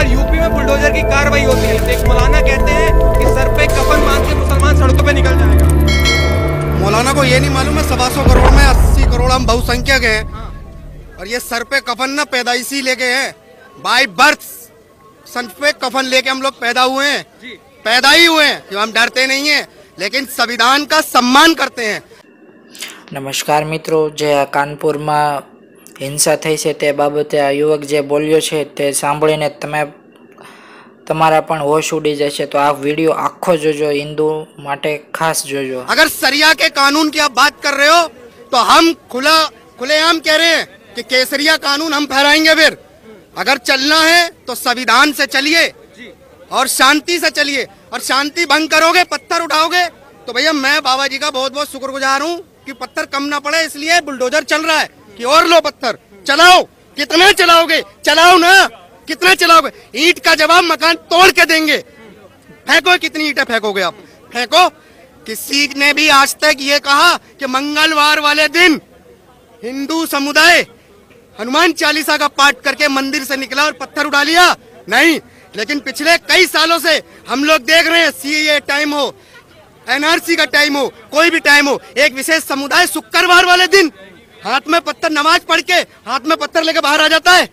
और यूपी में बुलडोजर की कार्रवाई होती है। शेख मौलाना कहते हैं कि सर पे कफन बांध के मुसलमान सड़कों पे निकल जाएगा। मौलाना को ये नहीं मालूम है 125 करोड़ में 80 करोड़ हम बहुसंख्यक हैं। और ये सर पे कफन ना पैदाइशी लेके हैं, बाय बर्थ सर पे कफन लेके हम लोग पैदा हुए हैं, पैदा ही हुए हैं। जो हम डरते नहीं हैं, लेकिन संविधान का सम्मान करते हैं। नमस्कार मित्रों, जे आ कानपुરમાં હિંસા થઈ છે તે બાબતે આ યુવક જે બોલ્યો છે તે સાંભળીને તમે તમારા પણ હોશ ઉડી જશે। તો આ વિડીયો આખો જોજો, હિન્દુ માટે ખાસ જોજો। अगर सरिया के कानून की आप बात कर रहे हो तो हम खुलेआम कह रहे हैं कि केसरिया कानून हम फहराएंगे। फिर अगर चलना है तो संविधान से चलिए और शांति से चलिए, और शांति भंग करोगे, पत्थर उठाओगे तो भैया मैं बाबा जी का बहुत बहुत शुक्रगुजार हूँ कि पत्थर कम ना पड़े, इसलिए बुलडोजर चल रहा है कि और लो पत्थर चलाओ। कितना चलाओगे, चलाओ ना, कितना चलाओगे। ईंट का जवाब मकान तोड़ के देंगे। फेंको, कितनी ईंटें फेंकोगे आप, फेंको। किसी ने भी आज तक ये कहा कि मंगलवार वाले दिन हिंदू समुदाय हनुमान चालीसा का पाठ करके मंदिर से निकला और पत्थर उठा लिया? नहीं। लेकिन पिछले कई सालों से हम लोग देख रहे हैं, सीएए टाइम हो, एनआरसी का टाइम हो, कोई भी टाइम हो, एक विशेष समुदाय शुक्रवार वाले दिन हाथ में पत्थर, नमाज पढ़ के हाथ में पत्थर लेके बाहर आ जाता है।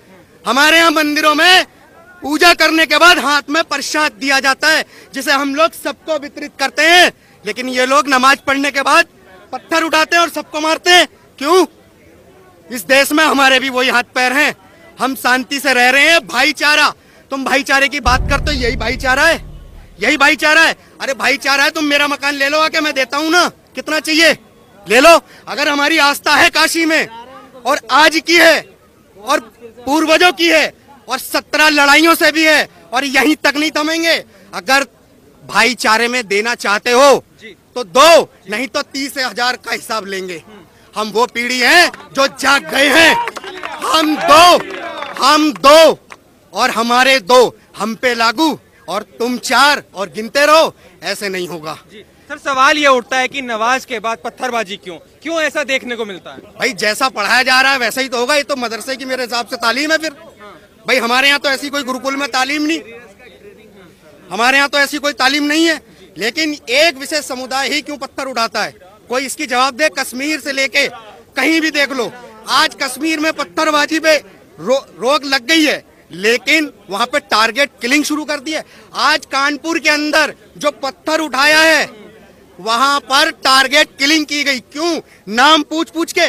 हमारे यहाँ मंदिरों में पूजा करने के बाद हाथ में प्रसाद दिया जाता है, जिसे हम लोग सबको वितरित करते हैं। लेकिन ये लोग नमाज पढ़ने के बाद पत्थर उठाते हैं और सबको मारते हैं। क्यों? इस देश में हमारे भी वही हाथ पैर हैं। हम शांति से रह रहे हैं। भाईचारा, तुम भाईचारे की बात करते हो, यही भाईचारा है, यही भाईचारा है। अरे भाईचारा है, तुम मेरा मकान ले लो आके, मैं देता हूँ ना, कितना चाहिए ले लो। अगर हमारी आस्था है काशी में, और आज की है और पूर्वजों की है, और 17 लड़ाइयों से भी है, और यहीं तक नहीं थमेंगे। अगर भाईचारे में देना चाहते हो तो दो, नहीं तो 30,000 का हिसाब लेंगे। हम वो पीढ़ी है जो जाग गए हैं। हम दो और हमारे दो हम पे लागू, और तुम 4 और गिनते रहो। ऐसे नहीं होगा। सर, सवाल ये उठता है कि नमाज के बाद पत्थरबाजी क्यों ऐसा देखने को मिलता है? भाई जैसा पढ़ाया जा रहा है वैसा ही तो होगा। ये तो मदरसे की मेरे हिसाब से तालीम है। फिर भाई हमारे यहाँ तो ऐसी कोई गुरुकुल में तालीम नहीं, हमारे यहाँ तो ऐसी कोई तालीम नहीं है। लेकिन एक विशेष समुदाय ही क्यों पत्थर उठाता है? कोई इसकी जवाब दे। कश्मीर से लेके कहीं भी देख लो, आज कश्मीर में पत्थरबाजी पे रोक लग गई है, लेकिन वहां पे टारगेट किलिंग शुरू कर दी है। आज कानपुर के अंदर जो पत्थर उठाया है वहां पर टारगेट किलिंग की गई। क्यों? नाम पूछ के,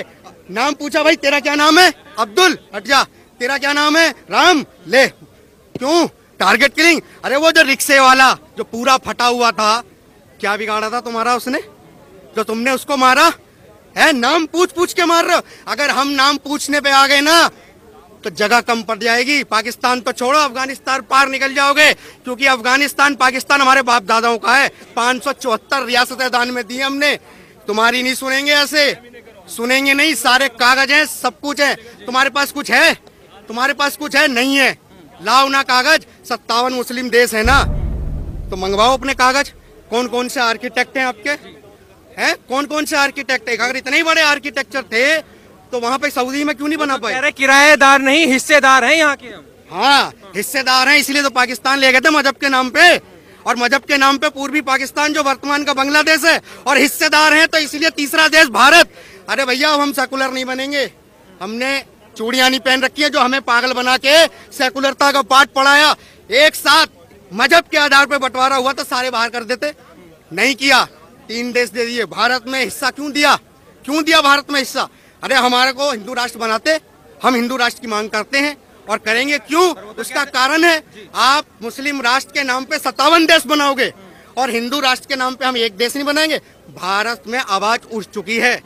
नाम पूछा, भाई तेरा क्या नाम है? अब्दुल। हट जा। तेरा क्या नाम है? राम। ले। क्यों? Target killing. अरे वो जो रिक्शे वाला जो पूरा फटा हुआ था, क्या बिगाड़ा था तुम्हारा उसने, जो तुमने उसको मारा है? नाम पूछ के मार रहे हो। अगर हम नाम पूछने पे आ गए ना तो जगह कम पड़ जाएगी। पाकिस्तान तो छोड़ो, अफगानिस्तान पार निकल जाओगे, क्योंकि अफगानिस्तान पाकिस्तान हमारे बाप दादाओं का है। 574 रियासतें दान में दी हमने। तुम्हारी नहीं सुनेंगे, ऐसे सुनेंगे नहीं। सारे कागज हैं, सब कुछ है। तुम्हारे पास कुछ है? तुम्हारे पास कुछ है? नहीं है। लाओ ना कागज। 57 मुस्लिम देश है ना, तो मंगवाओ अपने कागज। कौन कौन से आर्किटेक्ट हैं आपके, हैं? कौन कौन से आर्किटेक्ट है? अगर इतने ही बड़े आर्किटेक्चर थे तो वहाँ पे सऊदी में क्यों नहीं बना पाए? अरे किराएदार नहीं, हिस्सेदार हैं यहाँ के हम। हाँ, हिस्सेदार हैं, इसलिए तो पाकिस्तान ले गए थे मजहब के नाम पे। और मजहब के नाम पे पूर्वी पाकिस्तान जो वर्तमान का बांग्लादेश है, और हिस्सेदार हैं तो इसलिए तीसरा देश भारत। अरे भैया हम सेकुलर नहीं बनेंगे। हमने चूड़ियां नहीं पहन रखी है जो हमें पागल बना के सेकुलरता का पाठ पढ़ाया। एक साथ मजहब के आधार पर बंटवारा हुआ तो सारे बाहर कर देते, नहीं किया। 3 देश दे दिए। भारत में हिस्सा क्यों दिया? क्यों दिया भारत में हिस्सा? अरे हमारे को हिंदू राष्ट्र बनाते, हम हिंदू राष्ट्र की मांग करते हैं और करेंगे। क्यों? उसका कारण है, आप मुस्लिम राष्ट्र के नाम पे 57 देश बनाओगे और हिंदू राष्ट्र के नाम पे हम एक देश नहीं बनाएंगे। भारत में आवाज उठ चुकी है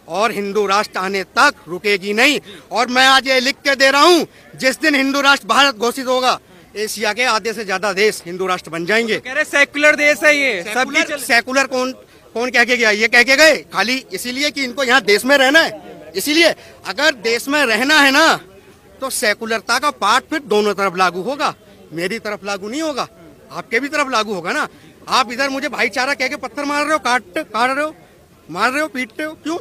और हिंदू राष्ट्र आने तक रुकेगी नहीं। और मैं आज ये लिख के दे रहा हूँ, जिस दिन हिंदू राष्ट्र भारत घोषित होगा, एशिया के आधे से ज्यादा देश हिंदू राष्ट्र बन जाएंगे। कह रहे सेकुलर देश है ये। सेकुलर कौन कह के गया? ये कह के गए खाली इसीलिए कि इनको यहाँ देश में रहना है। इसीलिए अगर देश में रहना है ना तो सेकुलरता का पाठ फिर दोनों तरफ लागू होगा। मेरी तरफ लागू नहीं होगा, आपके भी तरफ लागू होगा ना। आप इधर मुझे भाईचारा कह के पत्थर मार रहे हो, काट रहे हो, मार रहे हो, पीट रहे हो। क्यों?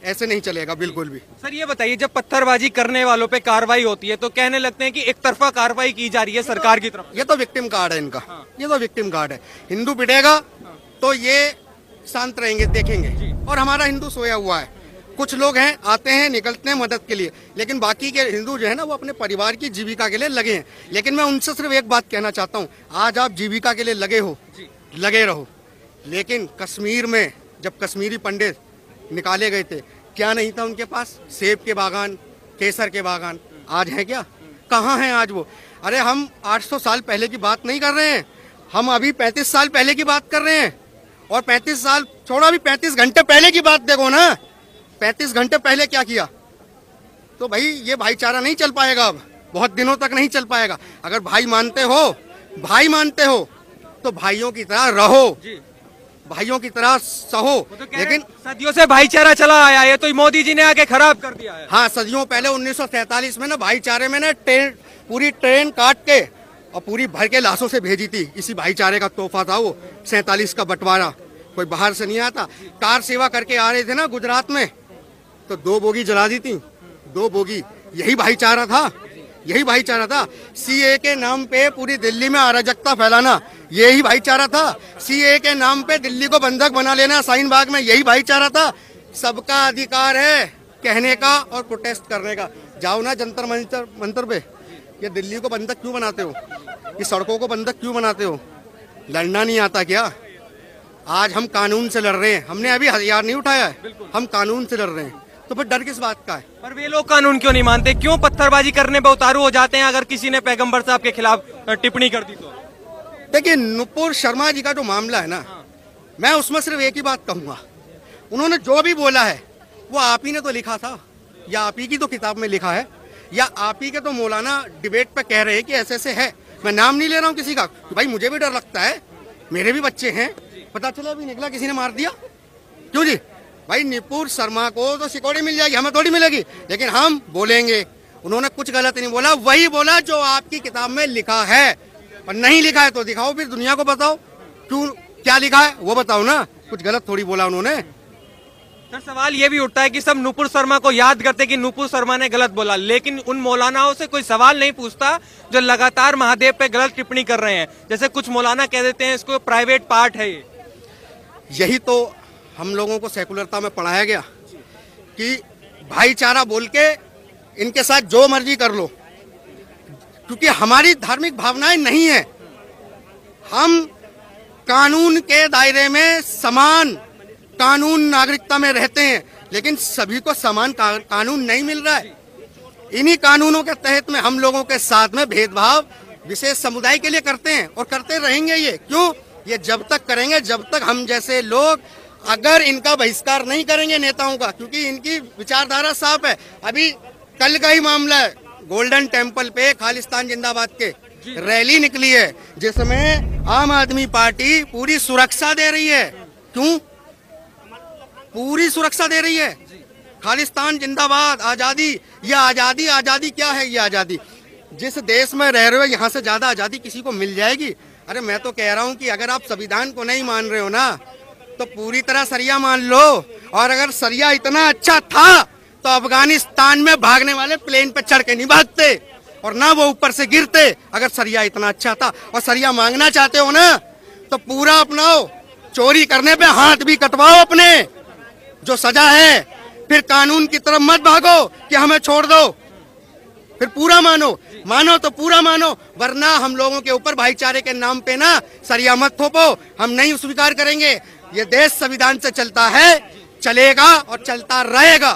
ऐसे नहीं चलेगा बिल्कुल भी। सर ये बताइए, जब पत्थरबाजी करने वालों पे कार्रवाई होती है तो कहने लगते हैं कि एक तरफा कार्रवाई की जा रही है सरकार की तरफ। ये तो विक्टिम कार्ड है इनका, ये तो विक्टिम कार्ड है। हिंदू पिटेगा तो ये शांत रहेंगे, देखेंगे, और हमारा हिंदू सोया हुआ है। कुछ लोग हैं, आते हैं, निकलते हैं मदद के लिए, लेकिन बाकी के हिंदू जो है ना वो अपने परिवार की जीविका के लिए लगे हैं। लेकिन मैं उनसे सिर्फ एक बात कहना चाहता हूँ, आज आप जीविका के लिए लगे हो, लगे रहो, लेकिन कश्मीर में जब कश्मीरी पंडित निकाले गए थे, क्या नहीं था उनके पास? सेब के बागान, केसर के बागान। आज है क्या? कहाँ हैं आज वो? अरे हम 800 साल पहले की बात नहीं कर रहे हैं, हम अभी 35 साल पहले की बात कर रहे हैं। और 35 साल छोड़ो, अभी 35 घंटे पहले की बात देखो ना, 35 घंटे पहले क्या किया। तो भाई ये भाईचारा नहीं चल पाएगा, अब बहुत दिनों तक नहीं चल पाएगा। अगर भाई मानते हो तो भाइयों की तरह रहो, भाइयों की तरह सहो। लेकिन सदियों से भाईचारा चला आया है, तो मोदी जी ने आके खराब कर दिया है। हाँ, सदियों पहले 1947 में ना भाईचारे में ना पूरी ट्रेन काट के और पूरी भर के लाशों से भेजी थी। इसी भाईचारे का तोहफा था वो 47 का बंटवारा। कोई बाहर से नहीं आता। कार सेवा करके आ रहे थे ना गुजरात में, तो 2 बोगी जला दी थी, 2 बोगी। यही भाईचारा था, यही भाईचारा था। सीए के नाम पे पूरी दिल्ली में अराजकता फैलाना, यही भाईचारा था। सीए के नाम पे दिल्ली को बंधक बना लेना शाहीन बाग में, यही भाईचारा था। सबका अधिकार है कहने का और प्रोटेस्ट करने का। जाओ ना जंतर मंतर पे, ये दिल्ली को बंधक क्यों बनाते हो? ये सड़कों को बंधक क्यों बनाते हो? लड़ना नहीं आता क्या? आज हम कानून से लड़ रहे हैं, हमने अभी हथियार नहीं उठाया है, हम कानून से लड़ रहे हैं। तो फिर डर किस बात का है? पर वे लोग कानून क्यों नहीं मानते? क्यों पत्थरबाजी करने पे उतारू हो जाते हैं अगर किसी ने पैगंबर साहब के खिलाफ टिप्पणी कर दी तो? देखिए, नुपुर शर्मा जी का जो मामला है ना, मैं उसमें सिर्फ एक ही बात कहूंगा, उन्होंने जो भी बोला है वो आप ही ने तो लिखा था, या आप ही की तो किताब में लिखा है, या आप ही के तो मौलाना डिबेट पे कह रहे हैं कि ऐसे ऐसे है। मैं नाम नहीं ले रहा हूँ किसी का, भाई मुझे भी डर लगता है, मेरे भी बच्चे हैं, पता चला अभी निकला किसी ने मार दिया। क्यों जी? भाई नुपुर शर्मा को तो सिक्योरिटी मिल जाएगी, हमें थोड़ी मिलेगी, लेकिन हम बोलेंगे। उन्होंने कुछ गलत नहीं बोला, वही बोला जो आपकी किताब में लिखा है। और नहीं लिखा है तो दिखाओ, फिर दुनिया को बताओ क्यों, क्या लिखा है वो बताओ ना। कुछ गलत थोड़ी बोला उन्होंने। सर सवाल ये भी उठता है कि सब नुपुर शर्मा को याद करते कि नुपुर शर्मा ने गलत बोला, लेकिन उन मौलानाओं से कोई सवाल नहीं पूछता जो लगातार महादेव पे गलत टिप्पणी कर रहे हैं। जैसे कुछ मौलाना कह देते हैं इसको प्राइवेट पार्ट है। यही तो हम लोगों को सेकुलरता में पढ़ाया गया कि भाईचारा बोल के इनके साथ जो मर्जी कर लो, क्योंकि हमारी धार्मिक भावनाएं नहीं है। हम कानून के दायरे में समान कानून नागरिकता में रहते हैं, लेकिन सभी को समान कानून नहीं मिल रहा है। इन्हीं कानूनों के तहत में हम लोगों के साथ में भेदभाव विशेष समुदाय के लिए करते हैं और करते रहेंगे। ये क्यों? ये जब तक करेंगे जब तक हम जैसे लोग अगर इनका बहिष्कार नहीं करेंगे नेताओं का, क्योंकि इनकी विचारधारा साफ है। अभी कल का ही मामला है, गोल्डन टेम्पल पे खालिस्तान जिंदाबाद के रैली निकली है, जिसमें आम आदमी पार्टी पूरी सुरक्षा दे रही है। क्यों पूरी सुरक्षा दे रही है? खालिस्तान जिंदाबाद, आजादी। ये आजादी, आजादी क्या है? ये आजादी जिस देश में रह रहे हो, यहाँ से ज्यादा आजादी किसी को मिल जाएगी? अरे मैं तो कह रहा हूँ कि अगर आप संविधान को नहीं मान रहे हो ना, तो पूरी तरह सरिया मान लो। और अगर सरिया इतना अच्छा था तो अफगानिस्तान में भागने वाले प्लेन पे चढ़ के नहीं भागते और ना वो ऊपर से गिरते। अगर सरिया इतना अच्छा था और सरिया मांगना चाहते हो ना, तो पूरा अपनाओ। चोरी करने पे हाथ भी कटवाओ अपने, जो सजा है। फिर कानून की तरफ मत भागो कि हमें छोड़ दो, फिर पूरा मानो तो पूरा मानो, वरना हम लोगों के ऊपर भाईचारे के नाम पे ना सरिया मत थोपो। हम नहीं स्वीकार करेंगे। ये देश संविधान से चलता है, चलेगा और चलता रहेगा।